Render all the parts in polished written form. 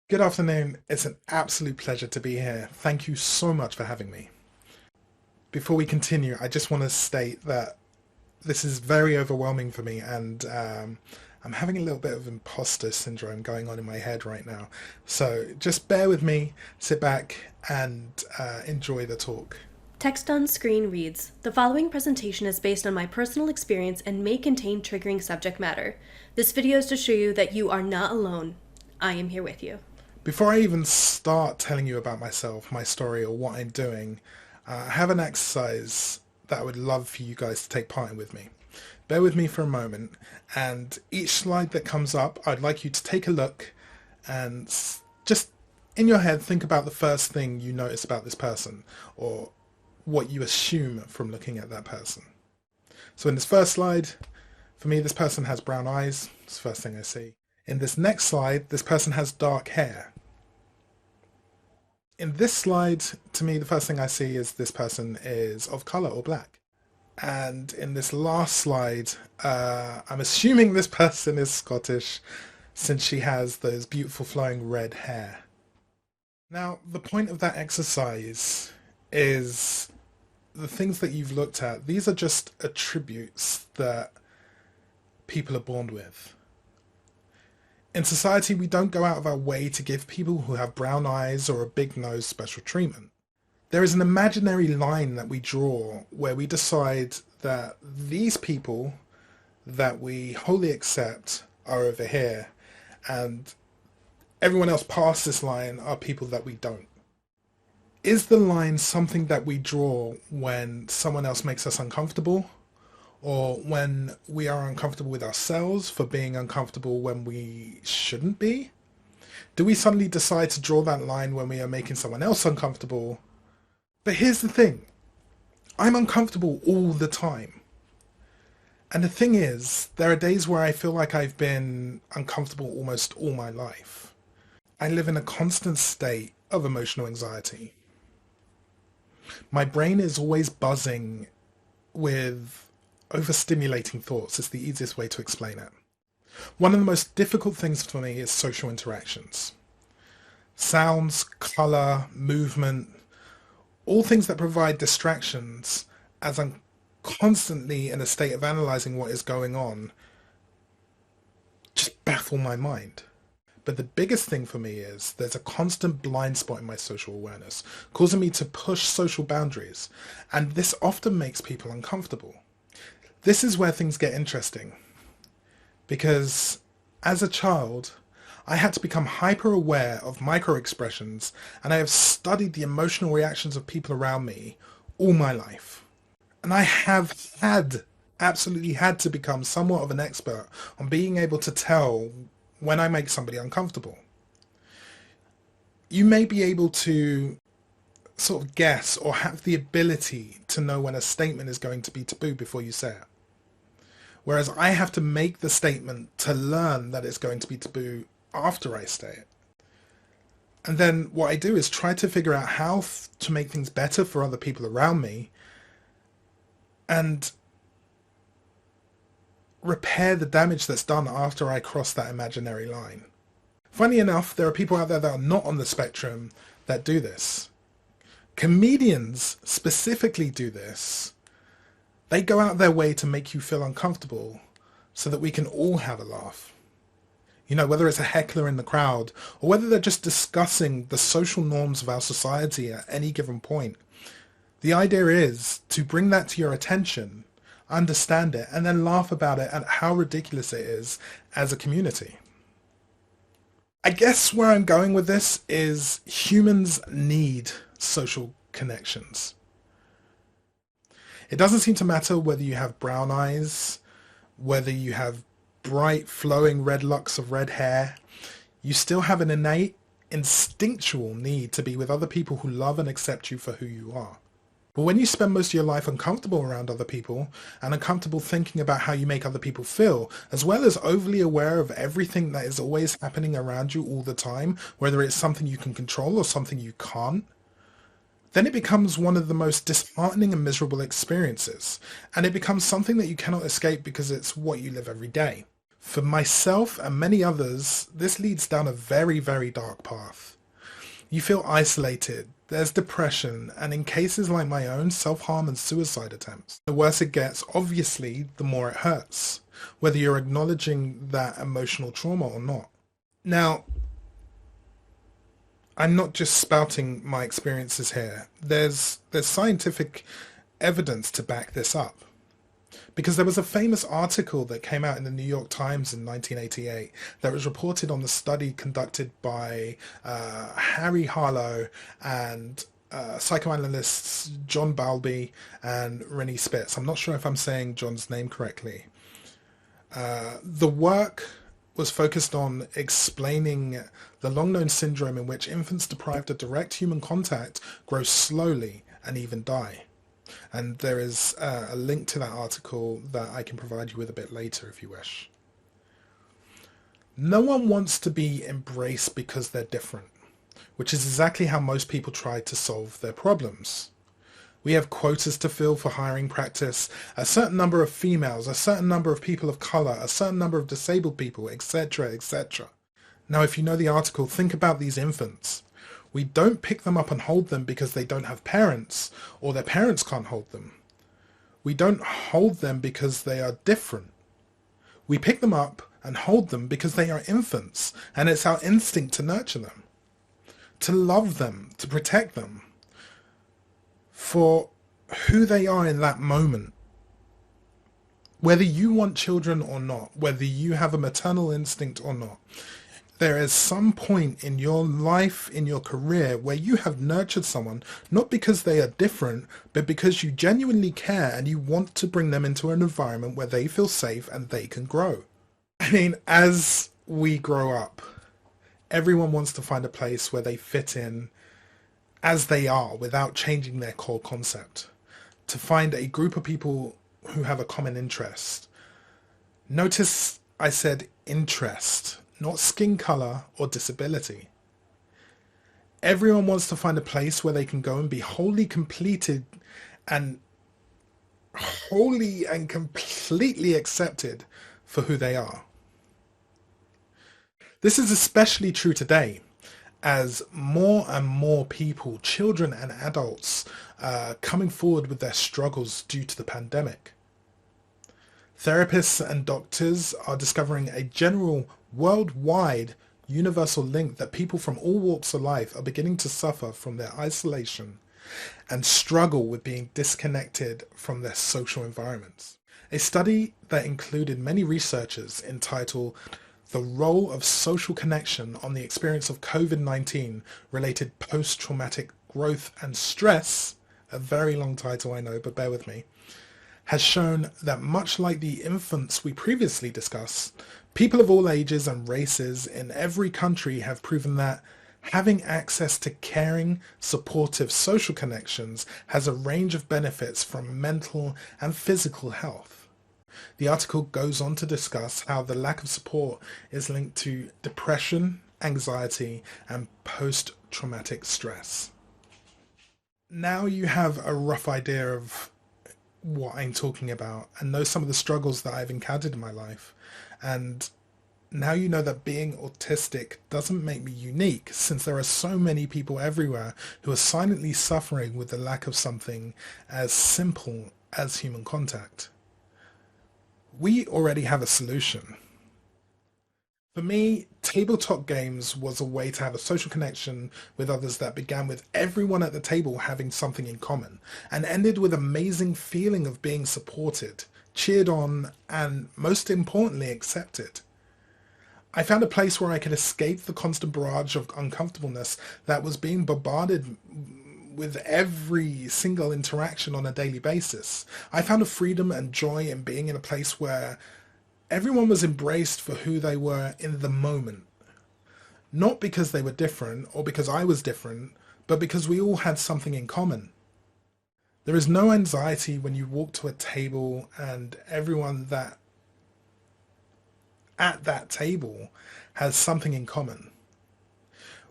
Good afternoon. It's an absolute pleasure to be here. Thank you so much for having me. Before we continue, I just want to state that this is very overwhelming for me and I'm having a little bit of imposter syndrome going on in my head right now. So just bear with me, sit back and enjoy the talk. Text on screen reads, "The following presentation is based on my personal experience and may contain triggering subject matter. This video is to show you that you are not alone. I am here with you." Before I even start telling you about myself, my story, or what I'm doing, I have an exercise that I would love for you guys to take part in with me. Bear with me for a moment, and each slide that comes up, I'd like you to take a look and just in your head think about the first thing you notice about this person, or what you assume from looking at that person. So in this first slide, for me, this person has brown eyes. It's the first thing I see. In this next slide, this person has dark hair. In this slide, to me, the first thing I see is this person is of color or black. And in this last slide, I'm assuming this person is Scottish since she has those beautiful flowing red hair. Now, the point of that exercise is the things that you've looked at. These are just attributes that people are born with. In society, we don't go out of our way to give people who have brown eyes or a big nose special treatment. There is an imaginary line that we draw where we decide that these people that we wholly accept are over here, and everyone else past this line are people that we don't. Is the line something that we draw when someone else makes us uncomfortable? Or when we are uncomfortable with ourselves for being uncomfortable when we shouldn't be? Do we suddenly decide to draw that line when we are making someone else uncomfortable? But here's the thing. I'm uncomfortable all the time. And the thing is, there are days where I feel like I've been uncomfortable almost all my life. I live in a constant state of emotional anxiety. My brain is always buzzing with overstimulating thoughts. Is the easiest way to explain it. One of the most difficult things for me is social interactions. Sounds, colour, movement, all things that provide distractions, as I'm constantly in a state of analysing what is going on, just baffle my mind. But the biggest thing for me is there's a constant blind spot in my social awareness, causing me to push social boundaries, and this often makes people uncomfortable. This is where things get interesting, because as a child, I had to become hyper aware of microexpressions, and I have studied the emotional reactions of people around me all my life. And I have absolutely had to become somewhat of an expert on being able to tell when I make somebody uncomfortable. You may be able to sort of guess or have the ability to know when a statement is going to be taboo before you say it. Whereas I have to make the statement to learn that it's going to be taboo after I say it. And then what I do is try to figure out how to make things better for other people around me and repair the damage that's done after I cross that imaginary line. Funny enough, there are people out there that are not on the spectrum that do this. Comedians specifically do this. They go out their way to make you feel uncomfortable so that we can all have a laugh. You know, whether it's a heckler in the crowd or whether they're just discussing the social norms of our society at any given point. The idea is to bring that to your attention, understand it, and then laugh about it and how ridiculous it is as a community. I guess where I'm going with this is humans need social connections. It doesn't seem to matter whether you have brown eyes, whether you have bright flowing red locks of red hair. You still have an innate, instinctual need to be with other people who love and accept you for who you are. But when you spend most of your life uncomfortable around other people and uncomfortable thinking about how you make other people feel, as well as overly aware of everything that is always happening around you all the time, whether it's something you can control or something you can't, then it becomes one of the most disheartening and miserable experiences, and it becomes something that you cannot escape because it's what you live every day. For myself and many others, this leads down a very, very dark path. You feel isolated, there's depression, and in cases like my own, self-harm and suicide attempts. The worse it gets, obviously, the more it hurts, whether you're acknowledging that emotional trauma or not. Now, I'm not just spouting my experiences here. There's scientific evidence to back this up. Because there was a famous article that came out in the New York Times in 1988 that was reported on the study conducted by Harry Harlow and psychoanalysts John Bowlby and Rennie Spitz. I'm not sure if I'm saying John's name correctly. The work was focused on explaining the long-known syndrome in which infants deprived of direct human contact grow slowly and even die. And there is a link to that article that I can provide you with a bit later if you wish. No one wants to be embraced because they're different, which is exactly how most people try to solve their problems. We have quotas to fill for hiring practice, a certain number of females, a certain number of people of colour, a certain number of disabled people, etc., etc. Now, if you know the article, think about these infants. We don't pick them up and hold them because they don't have parents or their parents can't hold them. We don't hold them because they are different. We pick them up and hold them because they are infants and it's our instinct to nurture them, to love them, to protect them for who they are in that moment. Whether you want children or not, whether you have a maternal instinct or not, there is some point in your life, in your career, where you have nurtured someone, not because they are different, but because you genuinely care and you want to bring them into an environment where they feel safe and they can grow. I mean, as we grow up, everyone wants to find a place where they fit in as they are without changing their core concept. To find a group of people who have a common interest. Notice I said interest, not skin color or disability. Everyone wants to find a place where they can go and be wholly completed and wholly and completely accepted for who they are. This is especially true today as more and more people, children and adults, coming forward with their struggles due to the pandemic. Therapists and doctors are discovering a general worldwide universal link that people from all walks of life are beginning to suffer from their isolation and struggle with being disconnected from their social environments. A study that included many researchers entitled "The Role of Social Connection on the Experience of COVID-19 Related Post-Traumatic Growth and Stress," a very long title I know, but bear with me, has shown that much like the infants we previously discussed, people of all ages and races in every country have proven that having access to caring, supportive social connections has a range of benefits from mental and physical health. The article goes on to discuss how the lack of support is linked to depression, anxiety, and post-traumatic stress. Now you have a rough idea of what I'm talking about and know some of the struggles that I've encountered in my life. And now you know that being autistic doesn't make me unique, since there are so many people everywhere who are silently suffering with the lack of something as simple as human contact. We already have a solution. For me, tabletop games was a way to have a social connection with others that began with everyone at the table having something in common and ended with an amazing feeling of being supported, cheered on, and most importantly, accepted. I found a place where I could escape the constant barrage of uncomfortableness that was being bombarded with every single interaction on a daily basis. I found a freedom and joy in being in a place where everyone was embraced for who they were in the moment. Not because they were different or because I was different, but because we all had something in common. There is no anxiety when you walk to a table and everyone that at that table has something in common.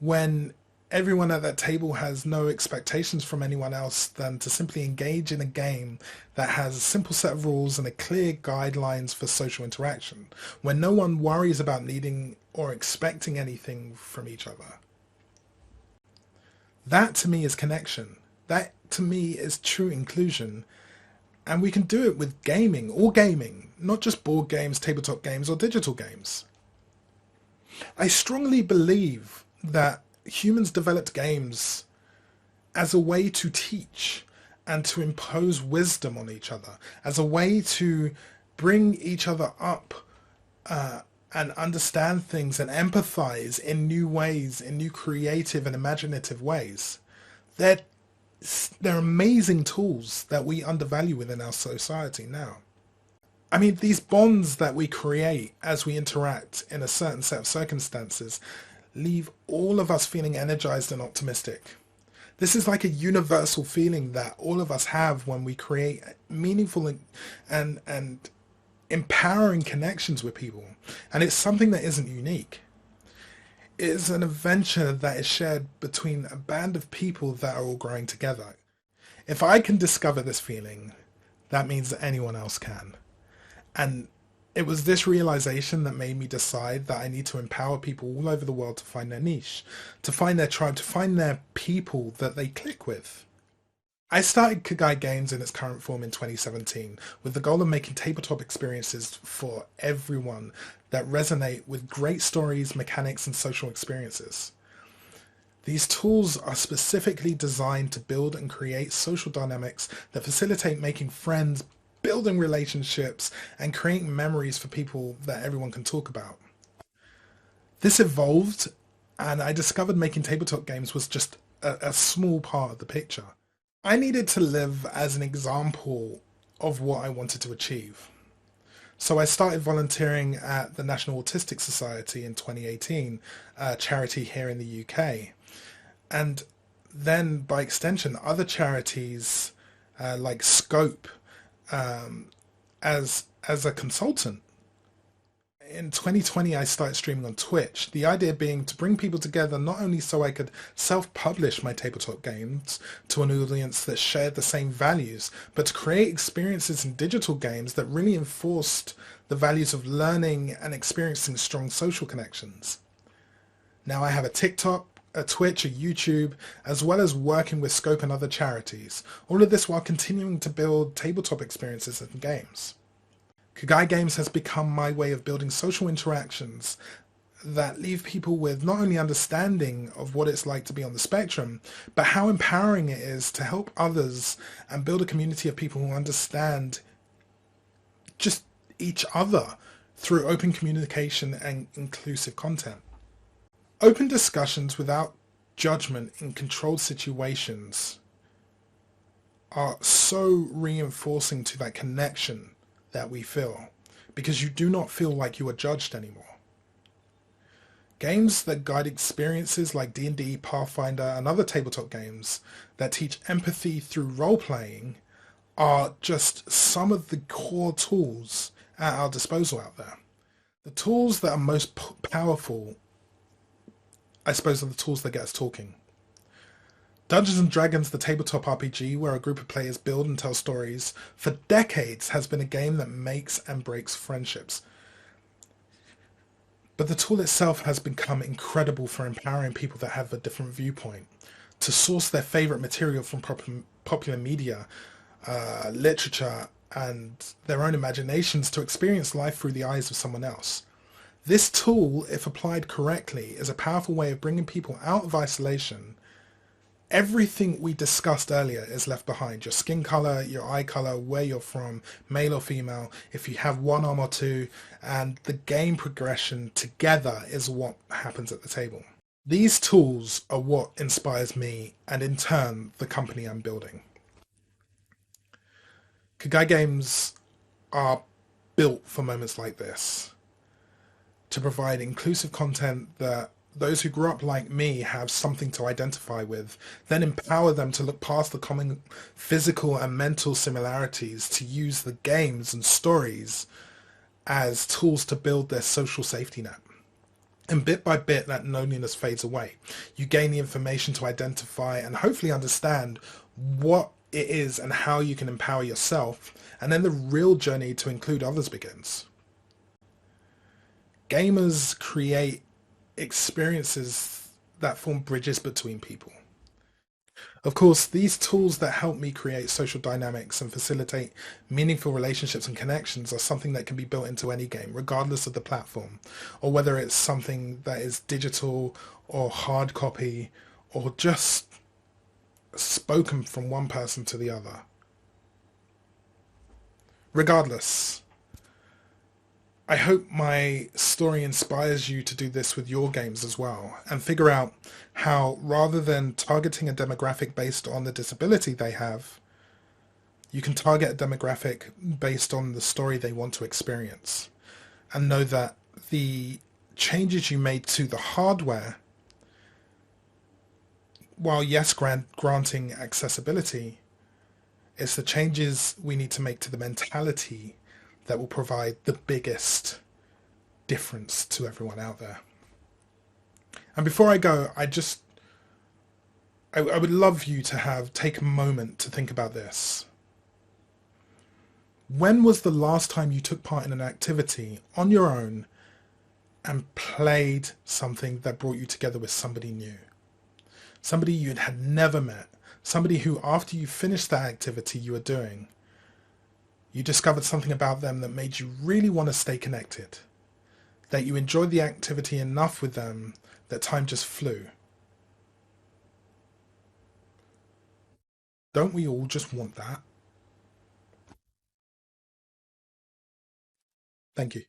When Everyone at that table has no expectations from anyone else than to simply engage in a game that has a simple set of rules and a clear guidelines for social interaction, where no one worries about needing or expecting anything from each other. That to me is connection. That to me is true inclusion. And we can do it with gaming, not just board games, tabletop games, or digital games. I strongly believe that humans developed games as a way to teach and to impose wisdom on each other, as a way to bring each other up and understand things and empathize in new ways, in new creative and imaginative ways. They're amazing tools that we undervalue within our society now. I mean, these bonds that we create as we interact in a certain set of circumstances leave all of us feeling energized and optimistic. This is like a universal feeling that all of us have when we create meaningful and empowering connections with people. And it's something that isn't unique. It is an adventure that is shared between a band of people that are all growing together. If I can discover this feeling, that means that anyone else can. And it was this realization that made me decide that I need to empower people all over the world to find their niche, to find their tribe, to find their people that they click with. I started Kugai Games in its current form in 2017 with the goal of making tabletop experiences for everyone that resonate with great stories, mechanics, and social experiences. These tools are specifically designed to build and create social dynamics that facilitate making friends, building relationships, and creating memories for people that everyone can talk about. This evolved, and I discovered making tabletop games was just a small part of the picture. I needed to live as an example of what I wanted to achieve. So I started volunteering at the National Autistic Society in 2018, a charity here in the UK. And then by extension, other charities like Scope as a consultant. In 2020, I started streaming on Twitch, the idea being to bring people together not only so I could self-publish my tabletop games to an audience that shared the same values, but to create experiences in digital games that really enforced the values of learning and experiencing strong social connections. Now I have a TikTok, a Twitch, a YouTube, as well as working with Scope and other charities, all of this while continuing to build tabletop experiences and games. Kugai Games has become my way of building social interactions that leave people with not only understanding of what it's like to be on the spectrum, but how empowering it is to help others and build a community of people who understand just each other through open communication and inclusive content. Open discussions without judgment in controlled situations are so reinforcing to that connection that we feel, because you do not feel like you are judged anymore. Games that guide experiences like D&D, Pathfinder, and other tabletop games that teach empathy through role-playing are just some of the core tools at our disposal out there. The tools that are most powerful, I suppose, are the tools that get us talking. Dungeons & Dragons, the tabletop RPG where a group of players build and tell stories, for decades has been a game that makes and breaks friendships. But the tool itself has become incredible for empowering people that have a different viewpoint to source their favorite material from popular media, literature, and their own imaginations to experience life through the eyes of someone else. This tool, if applied correctly, is a powerful way of bringing people out of isolation. Everything we discussed earlier is left behind. Your skin color, your eye color, where you're from, male or female, if you have one arm or two, and the game progression together is what happens at the table. These tools are what inspires me and in turn the company I'm building. Kugai Games are built for moments like this, to provide inclusive content that those who grew up like me have something to identify with, then empower them to look past the common physical and mental similarities to use the games and stories as tools to build their social safety net. And bit by bit, that loneliness fades away. You gain the information to identify and hopefully understand what it is and how you can empower yourself. And then the real journey to include others begins. Gamers create experiences that form bridges between people. Of course, these tools that help me create social dynamics and facilitate meaningful relationships and connections are something that can be built into any game, regardless of the platform, or whether it's something that is digital or hard copy or just spoken from one person to the other. Regardless, I hope my story inspires you to do this with your games as well and figure out how, rather than targeting a demographic based on the disability they have, you can target a demographic based on the story they want to experience, and know that the changes you made to the hardware, while yes, granting accessibility, it's the changes we need to make to the mentality that will provide the biggest difference to everyone out there. And before I go, I would love you to take a moment to think about this. When was the last time you took part in an activity on your own and played something that brought you together with somebody new? Somebody you had never met. Somebody who, after you finished that activity you were doing, you discovered something about them that made you really want to stay connected. That you enjoyed the activity enough with them that time just flew. Don't we all just want that? Thank you.